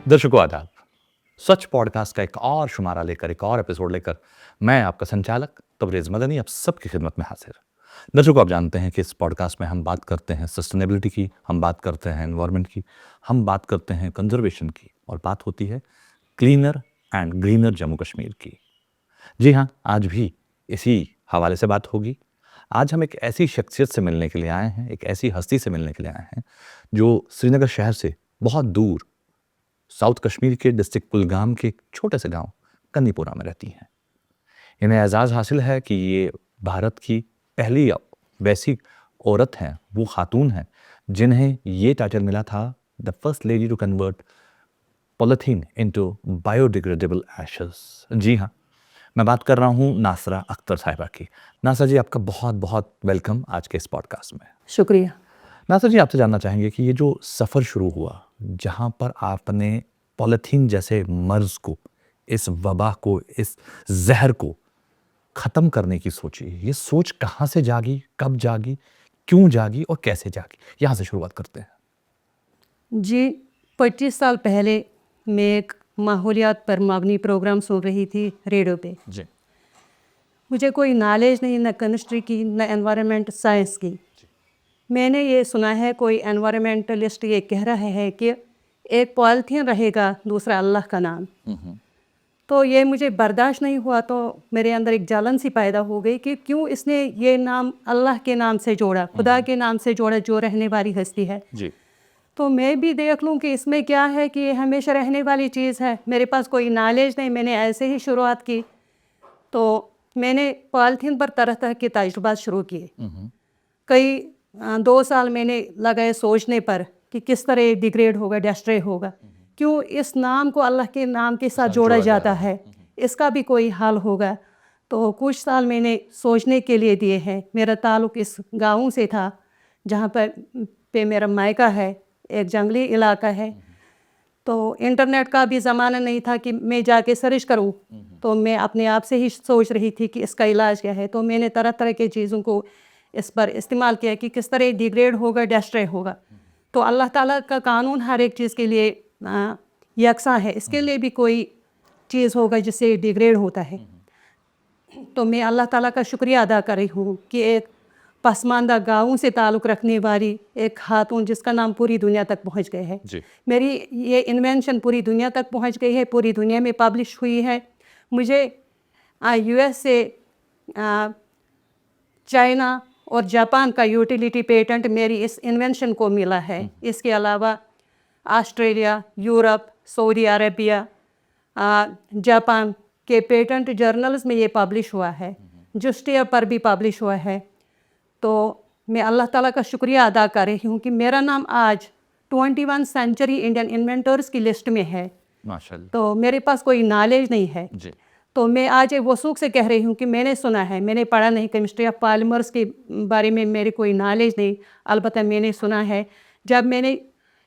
दर्शकों आदाब। Such podcast का एक और शुमारा लेकर, एक और एपिसोड लेकर मैं आपका संचालक तबरेज़ मदनी आप सबकी खिदमत में हाजिर। दर्शकों, आप जानते हैं कि इस पॉडकास्ट में हम बात करते हैं सस्टेनेबिलिटी की, हम बात करते हैं एनवायरनमेंट की, हम बात करते हैं कंजर्वेशन की और बात होती है cleaner and greener Jammu Kashmir की। जी हाँ, आज भी इसी हवाले से बात होगी। आज हम एक ऐसी शख्सियत से मिलने के लिए आए हैं, एक ऐसी हस्ती से मिलने के लिए आए हैं जो श्रीनगर शहर से बहुत दूर साउथ कश्मीर के डिस्ट्रिक्ट कुलगाम के एक छोटे से गांव कन्नीपुरा में रहती हैं। इन्हें एजाज़ हासिल है कि ये भारत की पहली वैसी औरत हैं, वो खातून हैं जिन्हें ये टाइटल मिला था the first lady to convert polythene into biodegradable ashes. जी हाँ, मैं बात कर रहा हूँ नासरा अख्तर साहिबा की। नासरा जी, आपका बहुत बहुत वेलकम आज के इस पॉडकास्ट में। शुक्रिया। नासर जी, आपसे जानना चाहेंगे कि ये जो सफ़र शुरू हुआ, जहाँ पर आपने पॉलीथीन जैसे मर्ज़ को, इस वबा को, इस ज़हर को ख़त्म करने की सोची, ये सोच कहाँ से जागी, कब जागी, क्यों जागी और कैसे जागी? यहाँ से शुरुआत करते हैं। जी, 25 साल पहले मैं एक माहौलियात पर मबनी प्रोग्राम सुन रही थी रेडियो पे। जी। मुझे कोई नॉलेज नहीं, न केमिस्ट्री की, न एनवायरनमेंट साइंस की। मैंने ये सुना है कोई एनवायरनमेंटलिस्ट ये कह रहा है कि एक पॉलीथीन रहेगा, दूसरा अल्लाह का नाम। तो ये मुझे बर्दाश्त नहीं हुआ, तो मेरे अंदर एक जलन सी पैदा हो गई कि क्यों इसने ये नाम अल्लाह के नाम से जोड़ा, खुदा के नाम से जोड़ा, जो रहने वाली हस्ती है। जी। तो मैं भी देख लूँ कि इसमें क्या है कि ये हमेशा रहने वाली चीज़ है। मेरे पास कोई नॉलेज नहीं, मैंने ऐसे ही शुरुआत की। तो मैंने पॉलीथीन पर तरह तरह के तजुर्बात शुरू किए। कई 2 साल मैंने लगाए सोचने पर कि किस तरह ये डिग्रेड होगा, डिस्ट्रॉय होगा, क्यों इस नाम को अल्लाह के नाम के साथ जोड़ा जाता है, इसका भी कोई हल होगा। तो कुछ साल मैंने सोचने के लिए दिए हैं। मेरा ताल्लुक़ इस गाँव से था जहाँ पे मेरा मायका है, एक जंगली इलाका है। तो इंटरनेट का भी ज़माना नहीं था कि मैं जाके सर्च करूं। तो मैं अपने आप से ही सोच रही थी कि इसका इलाज क्या है। तो मैंने तरह तरह के चीज़ों को इस पर इस्तेमाल किया कि किस तरह डिग्रेड होगा, डिस्ट्रॉय होगा। तो अल्लाह ताला का कानून हर एक चीज़ के लिए यकसा है, इसके लिए भी कोई चीज़ होगा जिससे डिग्रेड होता है। तो मैं अल्लाह ताला का शुक्रिया अदा कर रही हूँ कि एक पसमानदा गाँव से ताल्लुक़ रखने वाली एक खातून जिसका नाम पूरी दुनिया तक पहुँच गए है। मेरी ये इन्वेंशन पूरी दुनिया तक पहुँच गई है, पूरी दुनिया में पब्लिश हुई है। मुझे यूएस से, चाइना और जापान का यूटिलिटी पेटेंट मेरी इस इन्वेंशन को मिला है। इसके अलावा Australia, Europe, Saudi Arabia, Japan के पेटेंट जर्नल्स में ये पब्लिश हुआ है, जुस्टिया पर भी पब्लिश हुआ है। तो मैं अल्लाह ताला का शुक्रिया अदा कर रही हूँ कि मेरा नाम आज 21 सेंचुरी इंडियन इन्वेंटर्स की लिस्ट में है। माशाल्लाह। तो मेरे पास कोई नॉलेज नहीं है। जी। तो मैं आज एक वसूख से कह रही हूँ कि मैंने सुना है, मैंने पढ़ा नहीं, केमिस्ट्री ऑफ पॉलीमर्स के बारे में मेरी कोई नॉलेज नहीं, अलबत्ता मैंने सुना है। जब मैंने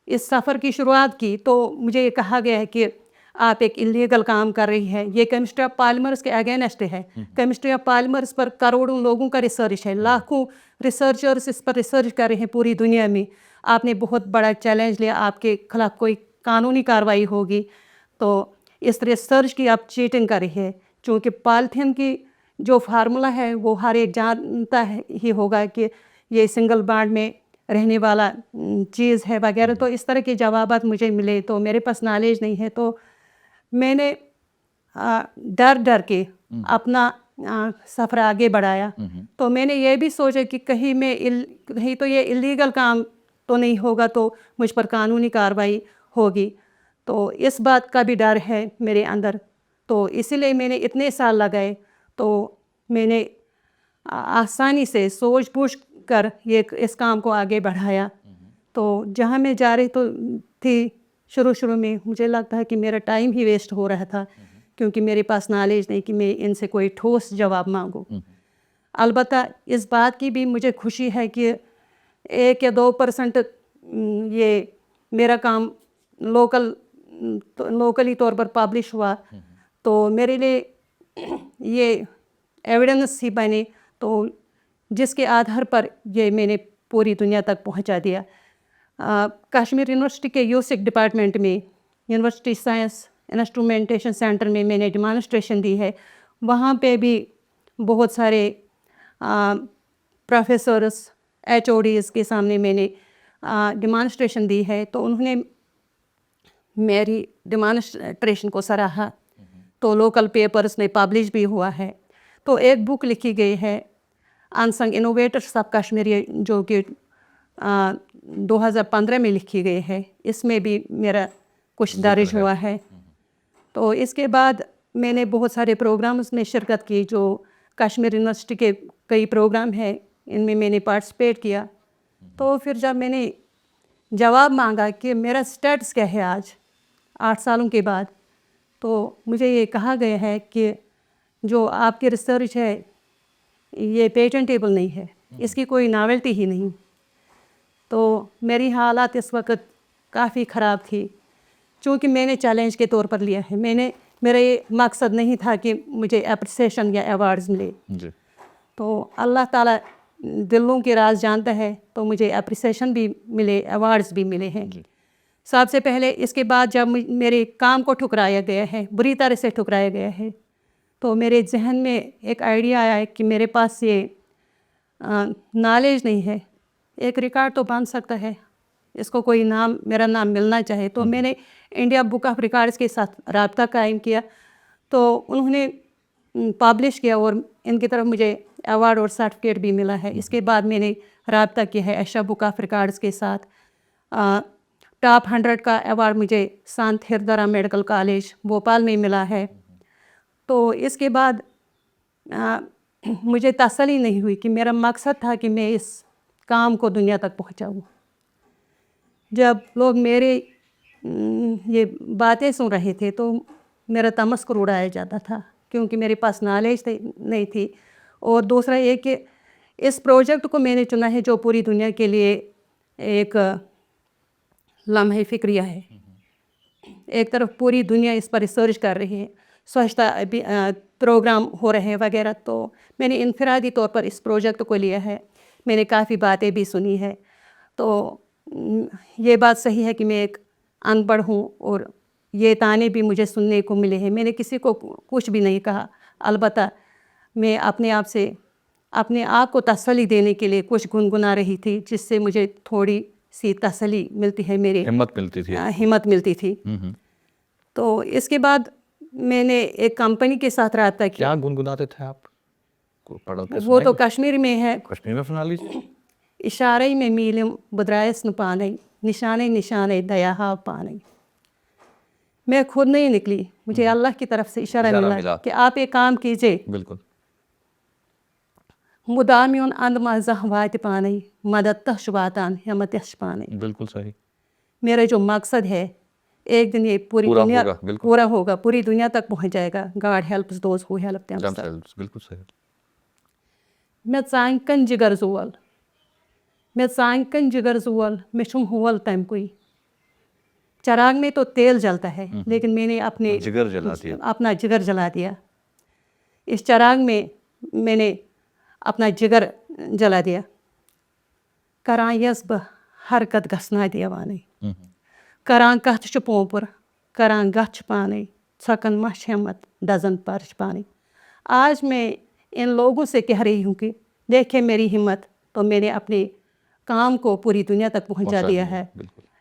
इस सफ़र की शुरुआत की तो मुझे ये कहा गया है कि आप एक इलीगल काम कर रही है, ये केमिस्ट्री ऑफ पॉलीमर्स के अगेंस्ट है। केमिस्ट्री ऑफ पॉलीमर्स पर करोड़ों लोगों का रिसर्च है, लाखों रिसर्चर्स इस पर रिसर्च कर रहे हैं पूरी दुनिया में। आपने बहुत बड़ा चैलेंज लिया, आपके खिलाफ कोई कानूनी कार्रवाई होगी। तो इस रिसर्च की आप चीटिंग कर रही है, चूँकि पॉलीथीन की जो फार्मूला है वो हर एक जानता है ही होगा कि ये सिंगल बॉन्ड में रहने वाला चीज़ है वगैरह। तो इस तरह के जवाबात मुझे मिले, तो मेरे पास नॉलेज नहीं है। तो मैंने डर डर के अपना सफ़र आगे बढ़ाया। तो मैंने ये भी सोचा कि कहीं तो ये इलीगल काम तो नहीं होगा, तो मुझ पर कानूनी कार्रवाई होगी। तो इस बात का भी डर है मेरे अंदर, तो इसीलिए मैंने इतने साल लगाए। तो मैंने आसानी से सोच बूझ कर ये इस काम को आगे बढ़ाया। तो जहाँ मैं जा रही तो थी, शुरू में मुझे लगता है कि मेरा टाइम ही वेस्ट हो रहा था, क्योंकि मेरे पास नॉलेज नहीं कि मैं इनसे कोई ठोस जवाब मांगूं। अलबत्ता इस बात की भी मुझे खुशी है कि 1 या 2% ये मेरा काम लोकली तौर पर पब्लिश हुआ, तो मेरे लिए ये एविडेंस ही बने, तो जिसके आधार पर ये मैंने पूरी दुनिया तक पहुंचा दिया। कश्मीर यूनिवर्सिटी के यूसिक डिपार्टमेंट में यूनिवर्सिटी साइंस इंस्ट्रूमेंटेशन सेंटर में मैंने डेमॉन्स्ट्रेशन दी है। वहाँ पे भी बहुत सारे प्रोफेसर्स HODs के सामने मैंने डेमॉन्स्ट्रेशन दी है, तो उन्होंने मेरी डेमॉन्स्ट्रेशन को सराहा। तो लोकल पेपर्स में पब्लिश भी हुआ है। तो एक बुक लिखी गई है अनसंग इनोवेटर्स ऑफ कश्मीर, जो कि 2015 में लिखी गई है। इसमें भी मेरा कुछ दर्ज हुआ है। तो इसके बाद मैंने बहुत सारे प्रोग्राम्स में शिरकत की, जो कश्मीर यूनिवर्सिटी के कई प्रोग्राम हैं, इनमें मैंने पार्टिसिपेट किया। तो फिर जब मैंने जवाब मांगा कि मेरा स्टेटस क्या है आज 8 सालों के बाद, तो मुझे ये कहा गया है कि जो आपकी रिसर्च है ये पेटेंटेबल नहीं है, इसकी कोई नावेल्टी ही नहीं। तो मेरी हालात इस वक्त काफ़ी ख़राब थी, चूँकि मैंने चैलेंज के तौर पर लिया है। मेरा ये मकसद नहीं था कि मुझे अप्रिसिएशन या अवार्ड्स मिले जी। तो अल्लाह ताला दिलों के राज जानता है। तो मुझे अप्रिसिएशन भी मिले, अवार्ड्स भी मिले हैं। सबसे पहले इसके बाद जब मेरे काम को ठुकराया गया है, बुरी तरह से ठुकराया गया है, तो मेरे जहन में एक आइडिया आया है कि मेरे पास ये नॉलेज नहीं है, एक रिकॉर्ड तो बन सकता है, इसको कोई नाम, मेरा नाम मिलना चाहे। तो मैंने इंडिया बुक ऑफ रिकॉर्ड्स के साथ रब्ता कायम किया, तो उन्होंने पब्लिश किया और इनकी तरफ मुझे अवार्ड और सर्टिफिकेट भी मिला है। इसके बाद मैंने रब्ता किया है एशिया बुक ऑफ रिकॉर्ड्स के साथ। टॉप 100 का अवार्ड मुझे संत हिरदरा मेडिकल कॉलेज भोपाल में मिला है। तो इसके बाद मुझे तसल्ली नहीं हुई कि मेरा मकसद था कि मैं इस काम को दुनिया तक पहुंचाऊं। जब लोग मेरे ये बातें सुन रहे थे तो मेरा तमस्कुर उड़ाया जाता था, क्योंकि मेरे पास नॉलेज नहीं थी। और दूसरा ये कि इस प्रोजेक्ट को मैंने चुना है जो पूरी दुनिया के लिए एक लम्हे फ़िक्रिया है। एक तरफ पूरी दुनिया इस पर रिसर्च कर रही है, स्वच्छता प्रोग्राम हो रहे हैं वगैरह। तो मैंने इनफरादी तौर पर इस प्रोजेक्ट को लिया है। मैंने काफ़ी बातें भी सुनी है। तो ये बात सही है कि मैं एक अनपढ़ हूँ और ये ताने भी मुझे सुनने को मिले हैं। मैंने किसी को कुछ भी नहीं कहा, अलबत्ता मैं अपने आप को तसल्ली देने के लिए कुछ गुनगुना रही थी, जिससे मुझे थोड़ी सी तसल्ली मिलती है, मेरी हिम्मत मिलती थी। तो इसके बाद मैंने एक कंपनी के साथ रब्ता किया। क्या गुनगुनाते थे आप? वो तो कश्मीर में है। कश्मीर में सुना लीजिए। इशारे में मीलम बुदरायस न पाने, निशाने निशाने दया पाने। मैं खुद नहीं निकली, मुझे अल्लाह की तरफ से इशारा मिला कि आप एक काम कीजिए। बिल्कुल। मुदामियों अंदमा जहवात पाने मदद तशवातान हिम्मत पाने। बिल्कुल सही। मेरा जो मकसद है एक दिन ये पूरी दुनिया पूरा होगा, पूरी दुनिया तक पहुंच जाएगा। God helps those who help themselves. बिल्कुल सही। मैं सांकन जिगर जुवल, मैं सांकन जिगर जुवल, मैं शुम हुवल तम कोई। चराग में तो तेल जलता है, लेकिन मैंने अपना जिगर जला दिया। इस चराग में मैंने अपना जिगर जला दिया। करां यस्ब हरकत गसना दियावानी, करां कथ पोपुर, करां गछ पाने, छकन मश हिम्मत डजन पर्च पाने। आज मैं इन लोगों से कह रही हूँ कि देखें मेरी हिम्मत, तो मैंने अपने काम को पूरी दुनिया तक पहुँचा दिया है।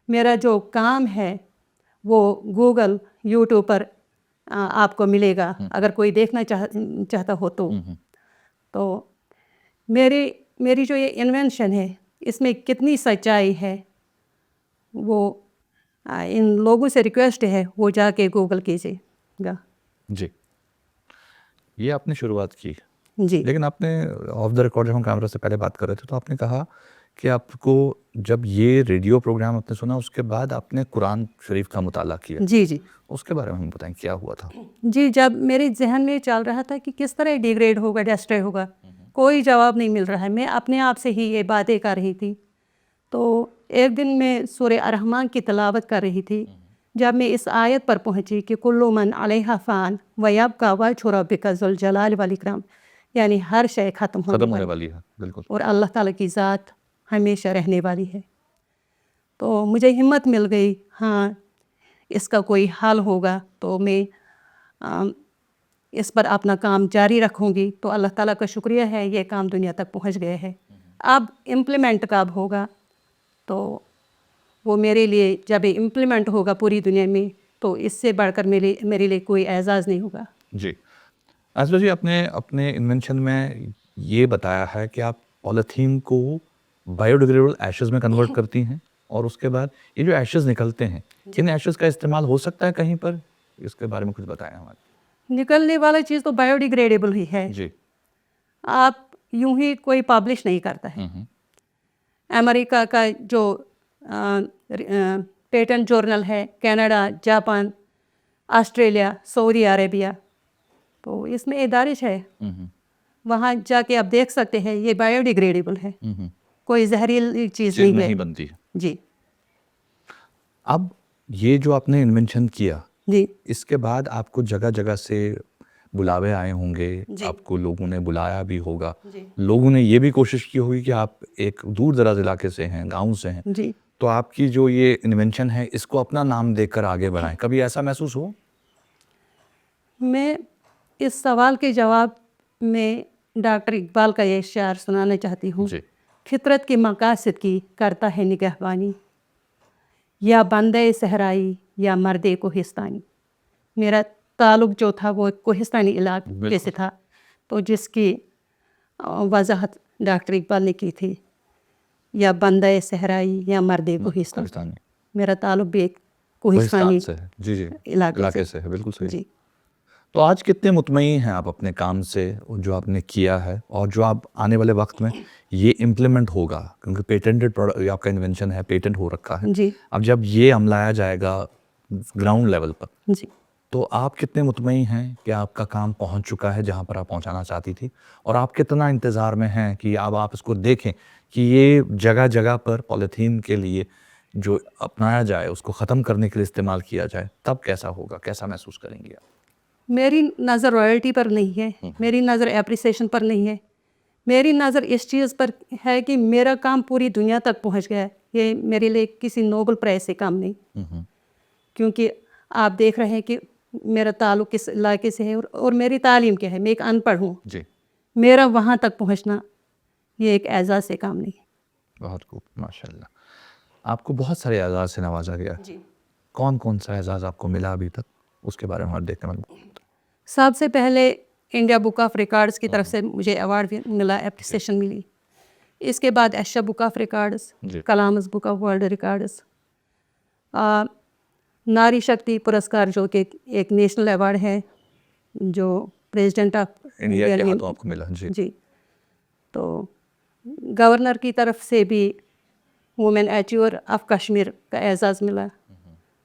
मेरा जो काम है वो गूगल, यूट्यूब पर आपको मिलेगा, अगर कोई देखना चाहता हो तो मेरी जो ये इन्वेंशन है इसमें कितनी सच्चाई है, वो इन लोगों से रिक्वेस्ट है वो जाके गूगल कीजिएगा। जी, ये आपने शुरुआत की जी, लेकिन आपने ऑफ द रिकॉर्ड जब हम कैमरा से पहले बात कर रहे थे तो आपने कहा कि आपको जब ये रेडियो प्रोग्राम आपने सुना उसके बाद आपने कुरान शरीफ का मुताला किया। जी जी, उसके बारे में हम बताएं क्या हुआ था। जी, जब मेरे जहन में चल रहा था कि किस तरह डिग्रेड होगा, डेस्ट्रॉय होगा, कोई जवाब नहीं मिल रहा है, मैं अपने आप से ही ये बातें कर रही थी। तो एक दिन मैं सूरह अर-रहमान की तिलावत कर रही थी, जब मैं इस आयत पर पहुंची कि कुल्लु मन अलैहा फ़ान व यबका वजहु रब्बिका ज़ुल जलाल वल इकराम, यानी हर शय ख़त्म होने वाली है, बिल्कुल, और अल्लाह ताला की ज़ात हमेशा रहने वाली है। तो मुझे हिम्मत मिल गई, हाँ इसका कोई हल होगा तो मैं इस पर अपना काम जारी रखूँगी। तो अल्लाह ताला का शुक्रिया है ये काम दुनिया तक पहुँच गया है। अब इम्प्लीमेंट कब होगा, तो वो मेरे लिए जब ये इम्प्लीमेंट होगा पूरी दुनिया में तो इससे बढ़कर मेरे लिए कोई एजाज़ नहीं होगा। जी, आसिफा जी, आपने अपने इन्वेंशन में ये बताया है कि आप पॉलीथीन को बायोडिग्रेडेबल एशेज़ में कन्वर्ट करती हैं, और उसके बाद ये जो एशेज़ निकलते हैं, इन एशेज़ का इस्तेमाल हो सकता है कहीं पर? इसके बारे में कुछ बताएं हमारे। निकलने वाला चीज़ तो बायोडिग्रेडेबल ही है। जी। आप यूं ही कोई पब्लिश नहीं करता है। अमेरिका का जो पेटेंट जर्नल है, Canada, Japan, Australia, Saudi Arabia, तो इसमें इदारिश है। वहाँ जाके आप देख सकते हैं ये बायोडिग्रेडेबल है, कोई जहरीली चीज़ नहीं है। बनती है। जी अब ये जो आपने इन्वेंशन किया, जी इसके बाद आपको जगह जगह से बुलावे आए होंगे, जी। आपको लोगों ने बुलाया भी होगा, जी लोगों ने ये भी कोशिश की होगी कि आप एक दूर दराज इलाके से हैं, गांव से हैं, जी। तो आपकी जो ये इन्वेंशन है इसको अपना नाम देकर आगे बढ़ाएं। कभी ऐसा महसूस हो? मैं इस सवाल के जवाब में डॉक्टर इकबाल का ये शेर सुनाना चाहती हूँ। जी। फितरत के मकासद की करता है निगहबानी, या बंदे सहराई या मर्दे कोहिस्तानी। मेरा ताल्लुक़ जो था वो कोहिस्तानी इलाके से था, तो जिसकी वजाहत डॉक्टर इकबाल ने की थी, या बंदे सहराई या मर्दे कोहिस्तानी। मेरा ताल्लुक़ भी एक कोहिस्तानी से है। जी जी, इलाके से है। बिल्कुल सही। जी। तो आज कितने मुतमईन हैं आप अपने काम से, जो आपने किया है और जो आप आने वाले वक्त में ये इम्प्लीमेंट होगा, क्योंकि पेटेंटेड प्रोडक्ट आपका इन्वेंशन है, पेटेंट हो रखा है, जी अब जब ये अमलाया जाएगा ग्राउंड लेवल पर, जी। तो आप कितने मुतमईन हैं कि आपका काम पहुंच चुका है जहां पर आप पहुंचाना चाहती थी, और आप कितना इंतज़ार में हैं कि अब आप इसको देखें कि ये जगह जगह पर पॉलीथीन के लिए जो अपनाया जाए, उसको ख़त्म करने के लिए इस्तेमाल किया जाए, तब कैसा होगा, कैसा महसूस करेंगे आप? मेरी नज़र रॉयल्टी पर नहीं है, मेरी नज़र एप्रिसिएशन पर नहीं है, मेरी नज़र इस चीज़ पर है कि मेरा काम पूरी दुनिया तक पहुंच गया है। ये मेरे लिए किसी नोबल प्राइज़ से कम नहीं, क्योंकि आप देख रहे हैं कि मेरा ताल्लुक़ किस इलाके से है और मेरी तालीम क्या है। मैं एक अनपढ़ हूँ, जी। मेरा वहाँ तक पहुँचना ये एक एजाज़ से काम नहीं। बहुत खूब, माशाल्लाह। आपको बहुत सारे एजाज़ से नवाजा गया, जी। कौन कौन सा एजाज़ आपको मिला अभी तक, उसके बारे में और देखते हैं। सबसे पहले इंडिया बुक ऑफ रिकॉर्ड्स की तरफ से मुझे अवार्ड भी मिला, एप्रिसिएशन मिली। इसके बाद Asia book of records, Kalams book of world records, Nari Shakti पुरस्कार जो कि एक नेशनल अवार्ड है जो प्रेसिडेंट ऑफ इंडिया के हाथों आपको मिला। जी जी। तो गवर्नर की तरफ से भी वुमेन अचीवर ऑफ कश्मीर का एजाज़ मिला।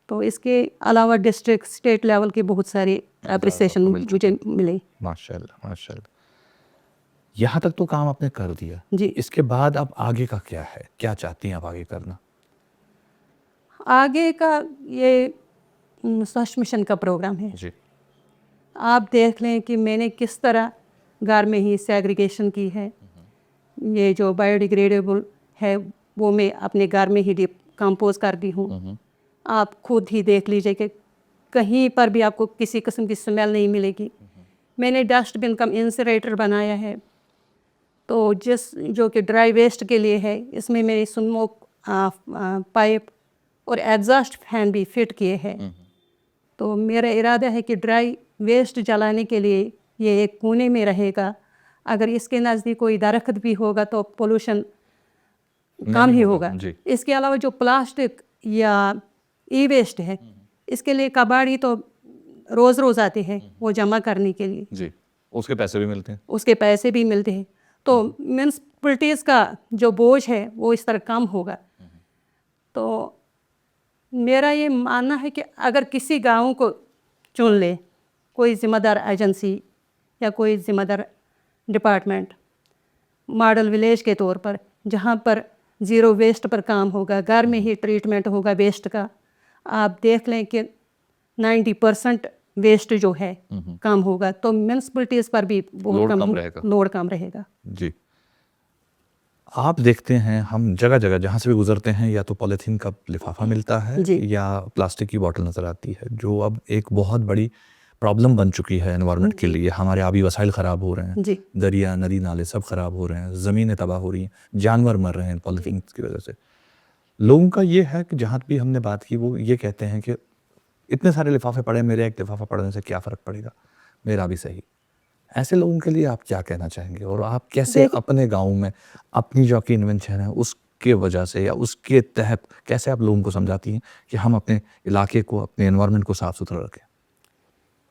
तो इसके अलावा डिस्ट्रिक्ट स्टेट लेवल के बहुत सारे एप्रिसिएशन मुझे मिले। माशाल्लाह माशाल्लाह। यहाँ तक तो काम आपने कर दिया जी। इसके बाद अब आगे का क्या है, क्या चाहती हैं आप आगे करना? आगे का ये स्वच्छ मिशन का प्रोग्राम है। जी। आप देख लें कि मैंने किस तरह घर में ही सेग्रीगेशन की है। ये जो बायोडिग्रेडेबल है वो मैं अपने घर में ही डिकम्पोज कर दी हूँ। आप खुद ही देख लीजिए कि कहीं पर भी आपको किसी किस्म की स्मेल नहीं मिलेगी। मैंने डस्टबिन कम इंसिनरेटर बनाया है, तो जो कि ड्राई वेस्ट के लिए है, इसमें मैंने स्मोक पाइप और एग्जॉस्ट फैन भी फिट किए हैं। तो मेरा इरादा है कि ड्राई वेस्ट जलाने के लिए ये एक कोने में रहेगा। अगर इसके नज़दीक कोई दरख्त भी होगा तो पोल्यूशन कम ही होगा। इसके अलावा जो प्लास्टिक या ई वेस्ट है, इसके लिए कबाड़ी तो रोज़ रोज़ आते हैं वो जमा करने के लिए। जी, उसके पैसे भी मिलते हैं। उसके पैसे भी मिलते हैं, तो म्यूनसिपलिटीज़ का जो बोझ है वो इस तरह कम होगा। तो मेरा ये मानना है कि अगर किसी गाँव को चुन ले कोई ज़िम्मेदार एजेंसी या कोई ज़िम्मेदार डिपार्टमेंट मॉडल विलेज के तौर पर, जहाँ पर ज़ीरो वेस्ट पर काम होगा, घर में ही ट्रीटमेंट होगा वेस्ट का, आप देख लें कि 90% वेस्ट जो है कम होगा, तो म्यूनसिपलिटीज़ पर भी बहुत लोड कम रहेगा। जी। آپ دیکھتے ہیں ہم جگہ جگہ جہاں سے بھی گزرتے ہیں یا تو پولیتھین کا لفافہ ملتا ہے جی یا پلاسٹک کی بوٹل نظر آتی ہے، جو اب ایک بہت بڑی پرابلم بن چکی ہے انوائرمنٹ کے لیے. ہمارے آبی وسائل خراب ہو رہے ہیں، جی دریا ندی نالے سب خراب ہو رہے ہیں، زمینیں تباہ ہو رہی ہیں، جانور مر رہے ہیں پولیتھین کی وجہ سے. لوگوں کا یہ ہے کہ جہاں بھی ہم نے بات کی وہ یہ کہتے ہیں کہ اتنے سارے لفافے پڑے، میرے ایک لفافہ پڑنے سے کیا فرق پڑے گا، میرا بھی صحیح. ایسے لوگوں کے لیے آپ کیا کہنا چاہیں گے، اور آپ کیسے اپنے گاؤں میں اپنی جو کی انوینشن ہے اس کے وجہ سے یا اس کے تحت کیسے آپ لوگوں کو سمجھاتی ہیں کہ ہم اپنے علاقے کو، اپنے انوائرمنٹ کو صاف ستھرا رکھیں؟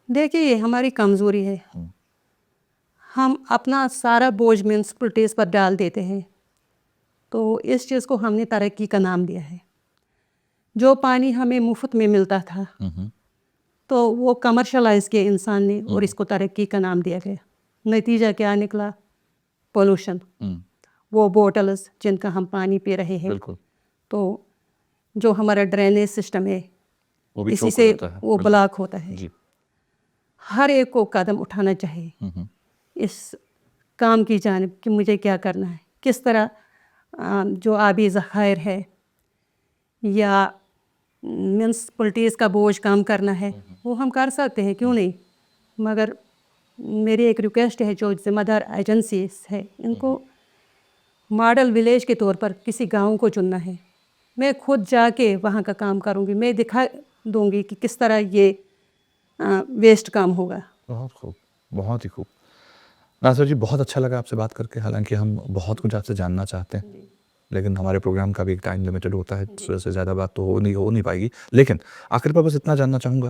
دیکھیے یہ ہماری کمزوری ہے. ہم اپنا سارا بوجھ میونسپلٹیز پر ڈال دیتے ہیں، تو اس چیز کو ہم نے ترقی کا نام دیا ہے. جو پانی ہمیں مفت میں ملتا تھا تو وہ کمرشلائز کیا انسان نے اور اس کو ترقی کا نام دیا گیا. نتیجہ کیا نکلا؟ پولوشن. وہ بوٹلز جن کا ہم پانی پی رہے ہیں، بالکل تو جو ہمارا ڈرینیج سسٹم ہے وہ بھی اسی چوک ہو سے جاتا ہے. وہ بلاک ہوتا ہے. جی ہر ایک کو قدم اٹھانا چاہیے اس کام کی جانب کہ مجھے کیا کرنا ہے، کس طرح جو آبی ذخائر ہے یا میونسپلٹیز کا بوجھ کم کرنا ہے وہ ہم کر سکتے ہیں، کیوں نہیں. مگر میری ایک ریکویسٹ ہے جو ذمہ دار ایجنسیز ہے ان کو ماڈل ولیج کے طور پر کسی گاؤں کو چننا ہے. میں خود جا کے وہاں کا کام کروں گی، میں دکھا دوں گی کہ کس طرح یہ ویسٹ کام ہوگا. بہت خوب، بہت ہی خوب. ناصرہ جی بہت اچھا لگا آپ سے بات کر کے، حالانکہ ہم بہت کچھ آپ سے جاننا چاہتے ہیں لیکن ہمارے پروگرام کا بھی ایک ٹائم لمیٹڈ ہوتا ہے، اس وجہ سے زیادہ بات تو ہو نہیں پائے گی. لیکن آخر پر بس اتنا جاننا چاہوں گا،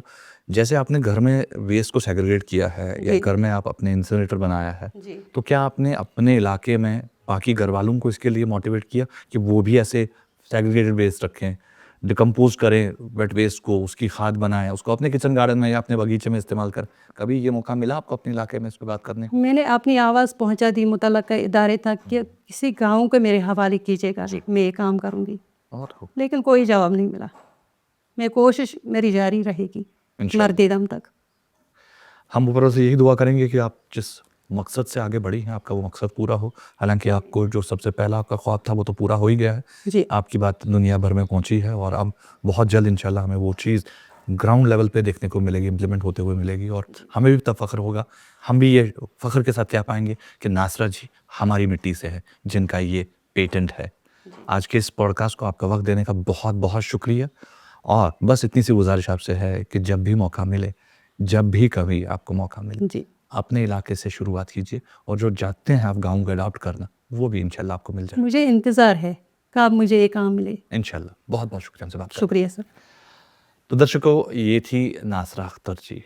جیسے آپ نے گھر میں ویسٹ کو سیگریگیٹ کیا ہے یا گھر میں آپ اپنے انسینریٹر بنایا ہے، تو کیا آپ نے اپنے علاقے میں باقی گھر والوں کو اس کے لیے موٹیویٹ کیا کہ وہ بھی ایسے سیگریگیٹڈ ویسٹ رکھیں، ڈیکمپوز کریں ویٹ ویسٹ کو، اس کی کھاد بنائیں، اس کو اپنے کچن گارڈن میں یا اپنے باغیچے میں استعمال کریں؟ کبھی یہ موقع ملا آپ کو اپنے علاقے میں اس پہ بات کرنے؟ میں نے اپنی آواز پہنچا دی متعلقہ ادارے تک کہ کسی گاؤں کو میرے حوالے کیجیے گا، میں یہ کام کروں گی. بہت خوب. لیکن کوئی جواب نہیں ملا. میں کوشش میری جاری رہے گی مرد دم تک. ہم اوپر سے یہی دعا کریں گے کہ آپ جس مقصد سے آگے بڑھی ہیں آپ کا وہ مقصد پورا ہو. حالانکہ آپ کو جو سب سے پہلا آپ کا خواب تھا وہ تو پورا ہو ہی گیا ہے. جی آپ کی بات دنیا بھر میں پہنچی ہے اور اب بہت جلد انشاءاللہ ہمیں وہ چیز گراؤنڈ لیول پہ دیکھنے کو ملے گی، امپلیمنٹ ہوتے ہوئے ملے گی، اور ہمیں بھی تب فخر ہوگا. ہم بھی یہ فخر کے ساتھ کہہ پائیں گے کہ ناصرہ جی ہماری مٹی سے ہے جن کا یہ پیٹنٹ ہے. آج کے اس پوڈ کاسٹ کو آپ کا وقت دینے کا بہت بہت شکریہ. اور بس اتنی سی گزارش آپ سے ہے کہ جب بھی موقع ملے، جب بھی کبھی آپ کو موقع ملے، جی اپنے علاقے سے شروعات کیجیے، اور جو جاتے ہیں آپ گاؤں کو اڈاپٹ کرنا وہ بھی انشاءاللہ آپ کو مل جائے. مجھے انتظار ہے کہ اب مجھے یہ کام ملے. انشاءاللہ. بہت بہت شکریہ ہم سے بات کرنے. شکریہ سر. تو درشکو، یہ تھی ناصرہ اختر جی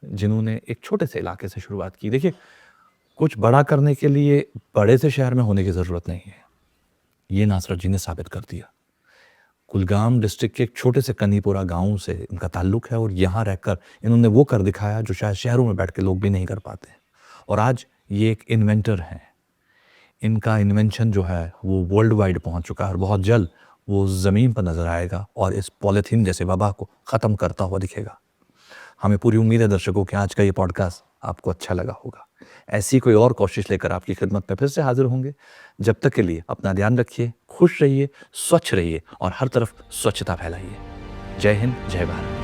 جنہوں نے ایک چھوٹے سے علاقے سے شروعات کی. دیکھیے کچھ بڑا کرنے کے لیے بڑے سے شہر میں ہونے کی ضرورت نہیں ہے، یہ ناصرہ جی نے ثابت کر دیا. کلگام ڈسٹرکٹ کے ایک چھوٹے سے کنی پورہ گاؤں سے ان کا تعلق ہے، اور یہاں رہ کر انہوں نے وہ کر دکھایا جو شاید شہروں میں بیٹھ کے لوگ بھی نہیں کر پاتے ہیں. اور آج یہ ایک انوینٹر ہیں. ان کا انوینشن جو ہے وہ ورلڈ وائڈ پہنچ چکا ہے، اور بہت جلد وہ زمین پر نظر آئے گا اور اس پولیتھین جیسے وبا کو ختم کرتا ہوا دکھے گا. ہمیں پوری امید ہے درشکوں کہ آج کا یہ پوڈ کاسٹ آپ کو اچھا لگا ہوگا. ایسی کوئی اور کوشش لے کر آپ کی خدمت میں پھر سے حاضر ہوں گے. جب تک کے لیے اپنا دھیان رکھیے، خوش رہیے، سوچھ رہیے اور ہر طرف سوچھتا پھیلائیے. جے ہند، جے بھارت.